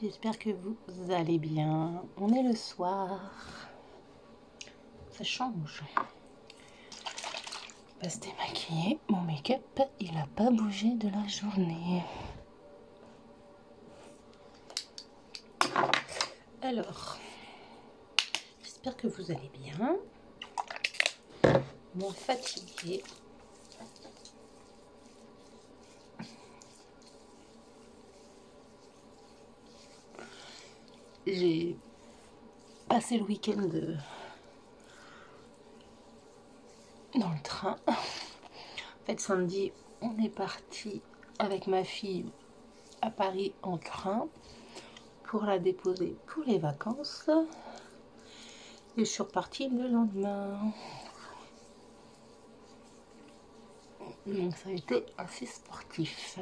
J'espère que vous allez bien. On est le soir. Ça change. On va se démaquiller. Mon make-up, il n'a pas bougé de la journée. Alors, j'espère que vous allez bien. Moins fatiguée. J'ai passé le week-end dans le train. En fait, samedi, on est parti avec ma fille à Paris en train pour la déposer pour les vacances. Et je suis repartie le lendemain. Donc ça a été assez sportif.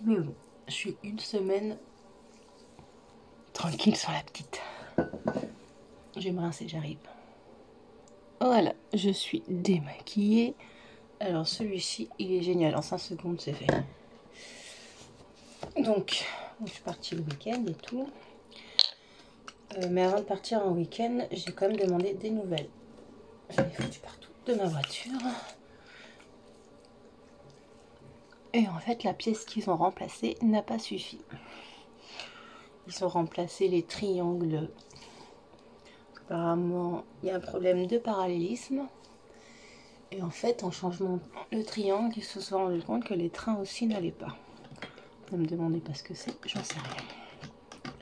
Mais bon, je suis une semaine tranquille sur la petite. Je vais me rincer, j'arrive. Voilà, je suis démaquillée. Alors celui-ci, il est génial. En 5 secondes, c'est fait. Donc, je suis partie le week-end et tout. Mais avant de partir en week-end, j'ai quand même demandé des nouvelles. J'en ai foutu partout de ma voiture. Et en fait, la pièce qu'ils ont remplacée n'a pas suffi. Ils ont remplacé les triangles. Apparemment, il y a un problème de parallélisme. Et en fait, en changeant le triangle, ils se sont rendus compte que les trains aussi n'allaient pas. Ne me demandez pas ce que c'est, j'en sais rien.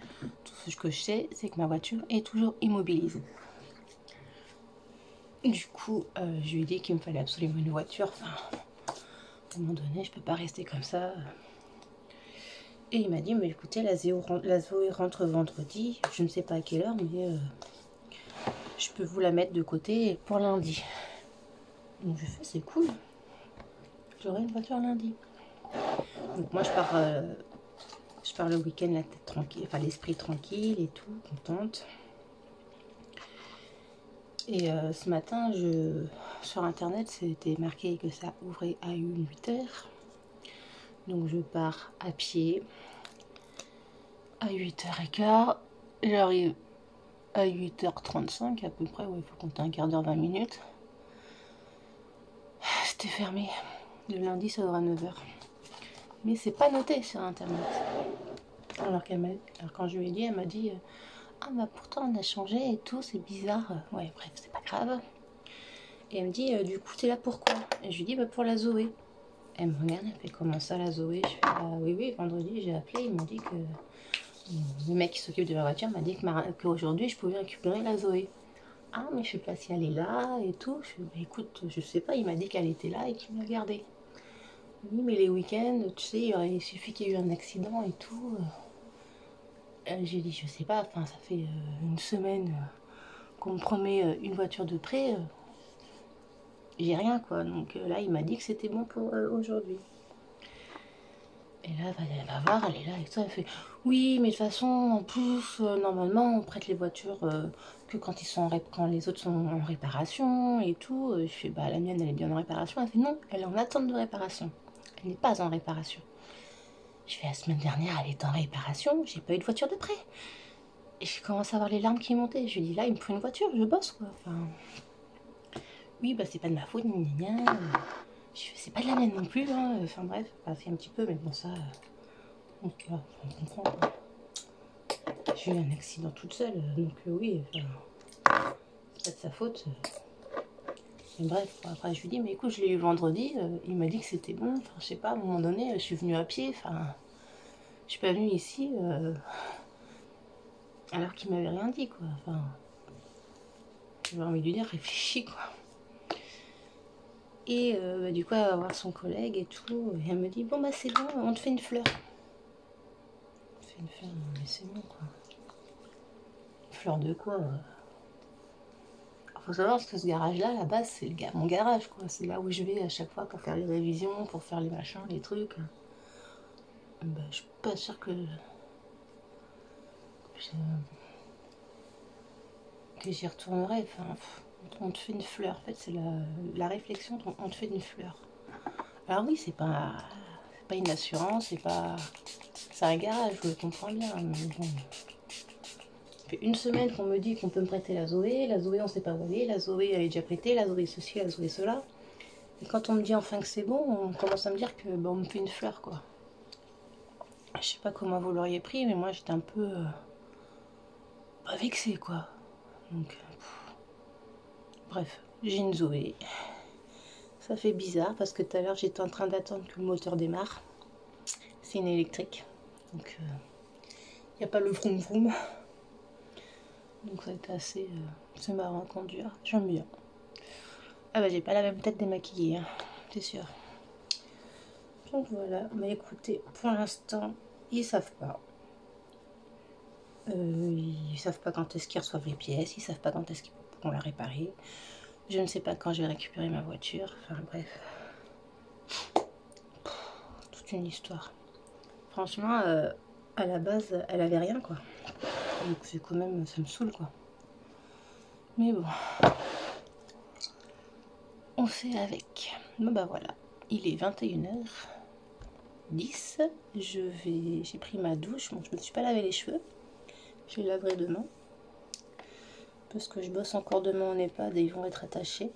Tout ce que je sais, c'est que ma voiture est toujours immobilisée. Du coup, je lui ai dit qu'il me fallait absolument une voiture. Enfin, à un moment donné, je peux pas rester comme ça. Et il m'a dit, mais écoutez, la Zoé rentre vendredi. Je ne sais pas à quelle heure, mais je peux vous la mettre de côté pour lundi. Donc je fais, c'est cool. J'aurai une voiture lundi. Donc moi, je pars le week-end la tête tranquille, enfin l'esprit tranquille et tout, contente. Et ce matin, sur internet, c'était marqué que ça ouvrait à 8h. Donc je pars à pied à 8h15. J'arrive à 8h35 à peu près. Ouais, il faut compter un quart d'heure, 20 minutes. C'était fermé. Le lundi, ça ouvre à 9h. Mais c'est pas noté sur internet. Alors quand je lui ai dit, elle m'a dit ah bah pourtant on a changé et tout, c'est bizarre. Ouais, bref, c'est pas grave. Et elle me dit du coup t'es là pourquoi? Et je lui dis bah pour la Zoé. Elle me regarde, elle fait comment ça la Zoé? Je fais ah, oui, vendredi j'ai appelé, il m'a dit que le mec qui s'occupe de ma voiture m'a dit qu'aujourd'hui je pouvais récupérer la Zoé. Ah mais je sais pas si elle est là et tout. Je fais bah écoute, je sais pas, il m'a dit qu'elle était là et qu'il me l'a gardée. Oui mais les week-ends, tu sais, il suffit qu'il y ait eu un accident et tout. J'ai dit je sais pas, enfin ça fait une semaine qu'on me promet une voiture de prêt. J'ai rien quoi, donc là il m'a dit que c'était bon pour aujourd'hui. Et là elle va voir, elle est là et tout, elle fait oui mais de toute façon en plus normalement on prête les voitures que quand quand les autres sont en réparation et tout. Je fais bah la mienne elle est bien en réparation. Elle fait non, elle est en attente de réparation, elle n'est pas en réparation. Je fais la semaine dernière elle est en réparation, j'ai pas eu de voiture de prêt. Et je commence à avoir les larmes qui montaient. Je lui dis là il me faut une voiture, je bosse quoi. Enfin oui bah c'est pas de ma faute, c'est pas de la mienne non plus, hein. Enfin bref, c'est un petit peu, mais bon ça, on comprend quoi. J'ai eu un accident toute seule, donc oui, enfin, c'est pas de sa faute. Mais bref, après je lui dis, mais écoute, je l'ai eu vendredi, il m'a dit que c'était bon, enfin je sais pas, à un moment donné, je suis venue à pied, enfin, je suis pas venue ici, alors qu'il m'avait rien dit quoi, enfin, j'ai envie de lui dire, réfléchis quoi. Et bah, du coup, elle va voir son collègue et tout. Et elle me dit, bon bah c'est bon, on te fait une fleur. On te fait une fleur, mais c'est bon quoi. Une fleur de quoi faut savoir que ce garage-là, à la base, c'est mon garage quoi. C'est là où je vais à chaque fois pour faire les révisions, pour faire les machins, les trucs. Bah, je suis pas sûre que j'y retournerai. Enfin, on te fait une fleur. En fait, c'est la réflexion, on te fait une fleur. Alors oui, c'est pas une assurance, c'est un garage, je le comprends bien, mais bon. Ça fait une semaine qu'on me dit qu'on peut me prêter la Zoé on sait pas où elle est, la Zoé elle est déjà prêtée, la Zoé ceci, la Zoé cela. Et quand on me dit enfin que c'est bon, on commence à me dire que on me fait une fleur quoi. Je sais pas comment vous l'auriez pris, mais moi j'étais un peu pas vexée quoi. Donc bref, j'ai une Zoé. Ça fait bizarre parce que tout à l'heure j'étais en train d'attendre que le moteur démarre. C'est une électrique, donc il n'y a pas le vroom vroom. Donc ça a été assez c'est marrant à conduire, j'aime bien. Ah bah j'ai pas la même tête démaquillée, hein, c'est sûr. Donc voilà, mais écoutez, pour l'instant, ils savent pas. Ils savent pas quand est-ce qu'ils reçoivent les pièces, ils savent pas quand est-ce qu'ils pourront la réparer. Je ne sais pas quand je vais récupérer ma voiture, enfin bref. Toute une histoire. Franchement, à la base, elle avait rien quoi. Donc c'est quand même, ça me saoule quoi. Mais bon. On fait avec. Bon bah voilà, il est 21h10. J'ai pris ma douche. Bon, je me suis pas lavé les cheveux. Je les laverai demain. Parce que je bosse encore demain en EHPAD et ils vont être attachés.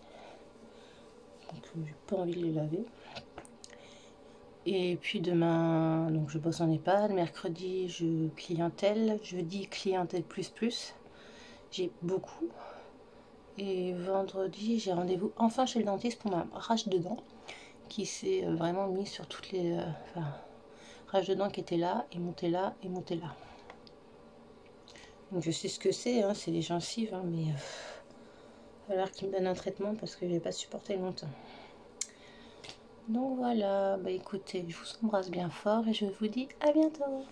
Donc j'ai pas envie de les laver. Et puis demain, donc je bosse en EHPAD. Mercredi, je clientèle. Jeudi, clientèle plus. J'ai beaucoup. Et vendredi, j'ai rendez-vous enfin chez le dentiste pour ma rage de dents. Qui s'est vraiment mis sur toutes les... rage de dents qui était là, et montait là, et montait là. Donc je sais ce que c'est, hein, c'est les gencives, hein, mais il va falloir qu'il me donne un traitement parce que je vais pas supporter longtemps. Donc voilà, bah écoutez, je vous embrasse bien fort et je vous dis à bientôt.